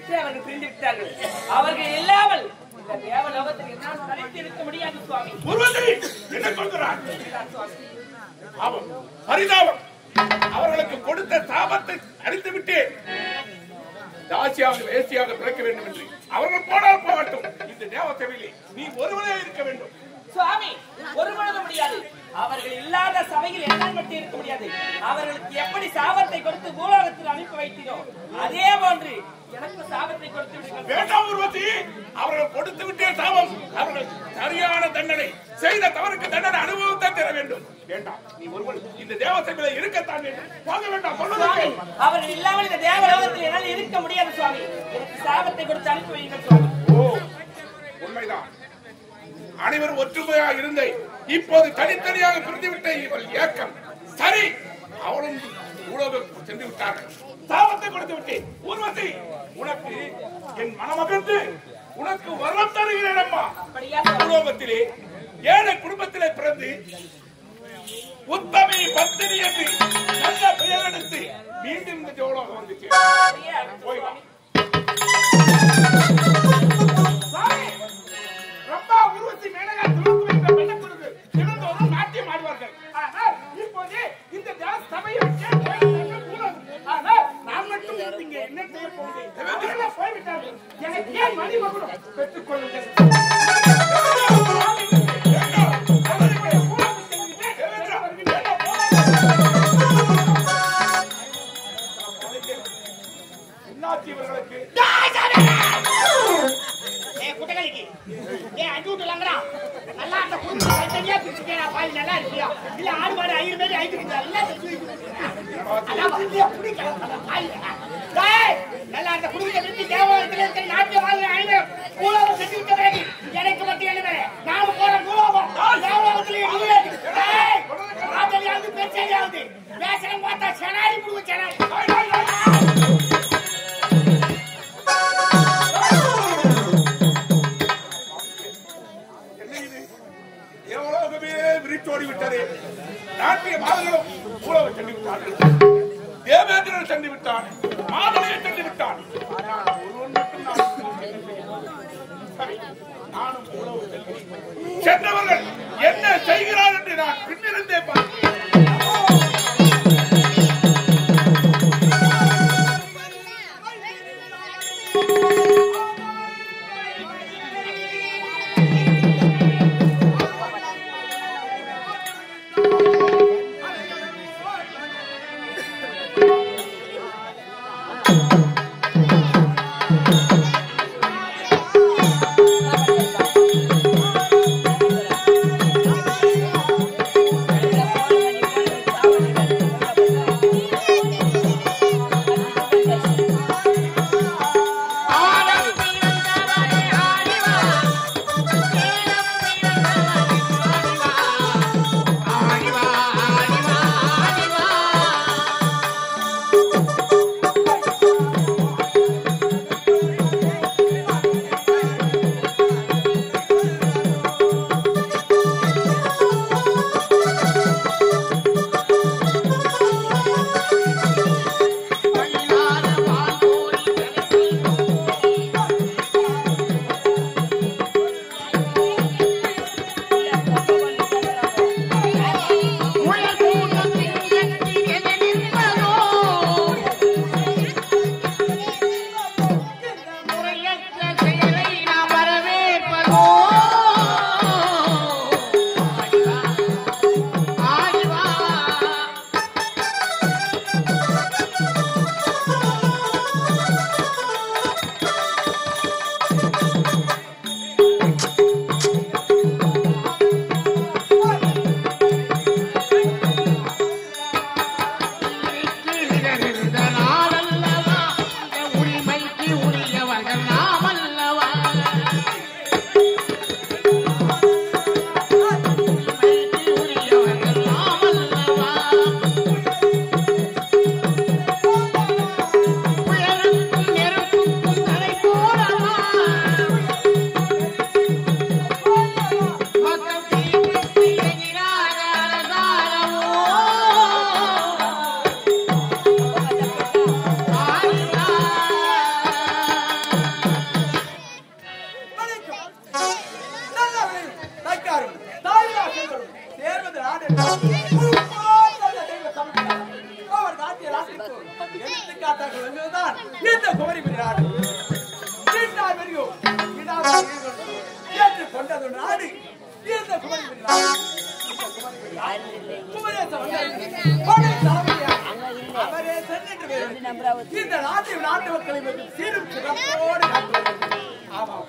விட்டு அவர்கள் பிரிந்து விட்டார்கள். அவர்கள் இல்லாமல் இந்த தேவலோகத்தில் என்னால் தனித்து இருக்க முடியாது சுவாமி. என்ன சொல்கிறார்? பரிதாபம். அவர்களுக்கு கொடுத்த சாபத்தை அடித்து விட்டு தாசியாக வேசியாக பிறக்க வேண்டும் என்று அவர்கள் போனால் போகட்டும். இந்த தேவ சபையிலே நீ ஒருவனே இருக்க வேண்டும் சுவாமி. ஒரு பொழுது முடியாது. அவர்கள் இல்லாத சபையில் என்னால் மட்டும் இருக்க முடியாது. அவர்களுக்கு எப்படி சாபத்தை கொடுத்து பூலோகத்தில் அனுப்பி வைத்தீரோ அதே போன்று எனக்கு சாபத்தை கொடுத்து விடுங்கள். வேண்டாம் உருவத்தி. அவர்கள் கொடுத்து விட்டே சாபம். அவர்கள் சரியான தண்டனை செய்த தவறுக்கு தண்டனை அனுபவத்தை தர வேண்டும். வேண்டாம், நீ ஒருவன் இந்த தேவ சபையிலே இருக்கத்தான் வேண்டும். போக வேண்டாம் சொல்லுங்கள். அவர்கள் இல்லாமல் இந்த தேவலோகத்தில் என்னால் இருக்க முடியாது சுவாமி. எனக்கு சாபத்தை கொடுத்து அனுப்பி வைங்கள் சுவாமி. ஓ, உண்மைதான். அனைவரும் ஒற்றுமையாக இருந்தே இப்போது தனித்தனியாக பிரிந்துவிட்ட இவள் ஏக்கம் சரி. அவளும் உலகம் சென்று விட்டார்கள். சாபத்தை கொடுத்து விட்டேன். ஊர்வசி, உனக்கு என் மனமகிழ்ந்து உனக்கு வரம் தருகிறேன் அம்மா. உலோகத்திலே ஏழை குடும்பத்திலே பிறந்து உத்தமி பத்தினி என்று நல்ல பெயர் எடுத்து மீண்டும் இந்த ஜோலோகம் வந்துச்சு. போய் வா. ரம்பா, உருவத்தி, மேனகா, துளசி என்ற பெண்ணக்குழுக்கு தினந்தோறும் நாட்டியம் ஆடுவார்கள். ஆனால் இப்போது இந்த தாஸ் சபையை ஆனால் நான் மட்டும் இங்கே என்ன செய்ய போகிறேன்? போய்விட்டார்கள். எனக்கு ஏன் மணிமகுடம் பெற்றுக் கொள்ளுங்கள். எனக்கு மட்டும் என்ன நாம போற மூலமா பேச்சாவது பேசணும் பார்த்தா செனாரி புடுங்க செனாரி. விட்டது. நாட்டிய மாதங்களும் ஊழல் சென்று விட்டார்கள். தேவேந்திரன் சென்று விட்டான். மாதவியை சென்று விட்டான். இந்த குமரிபுரி நாடு நீண்டார் வரையும் ஏற்று கொண்டது நாடு இந்த குமரிபுரி நாடு. அவரே சென்று இந்த நாட்டு மக்களை சீரும் சிறப்போடு ஆமாம்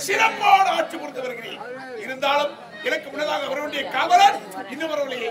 சிறப்பான ஆட்சி கொடுத்து வருகிறேன். இருந்தாலும் எனக்கு முன்னதாக வர வேண்டிய காவலர் இன்னும் வரவில்லையே.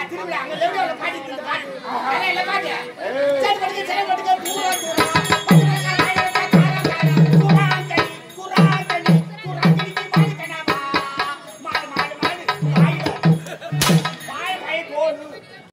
திருவிழா அங்க பாடி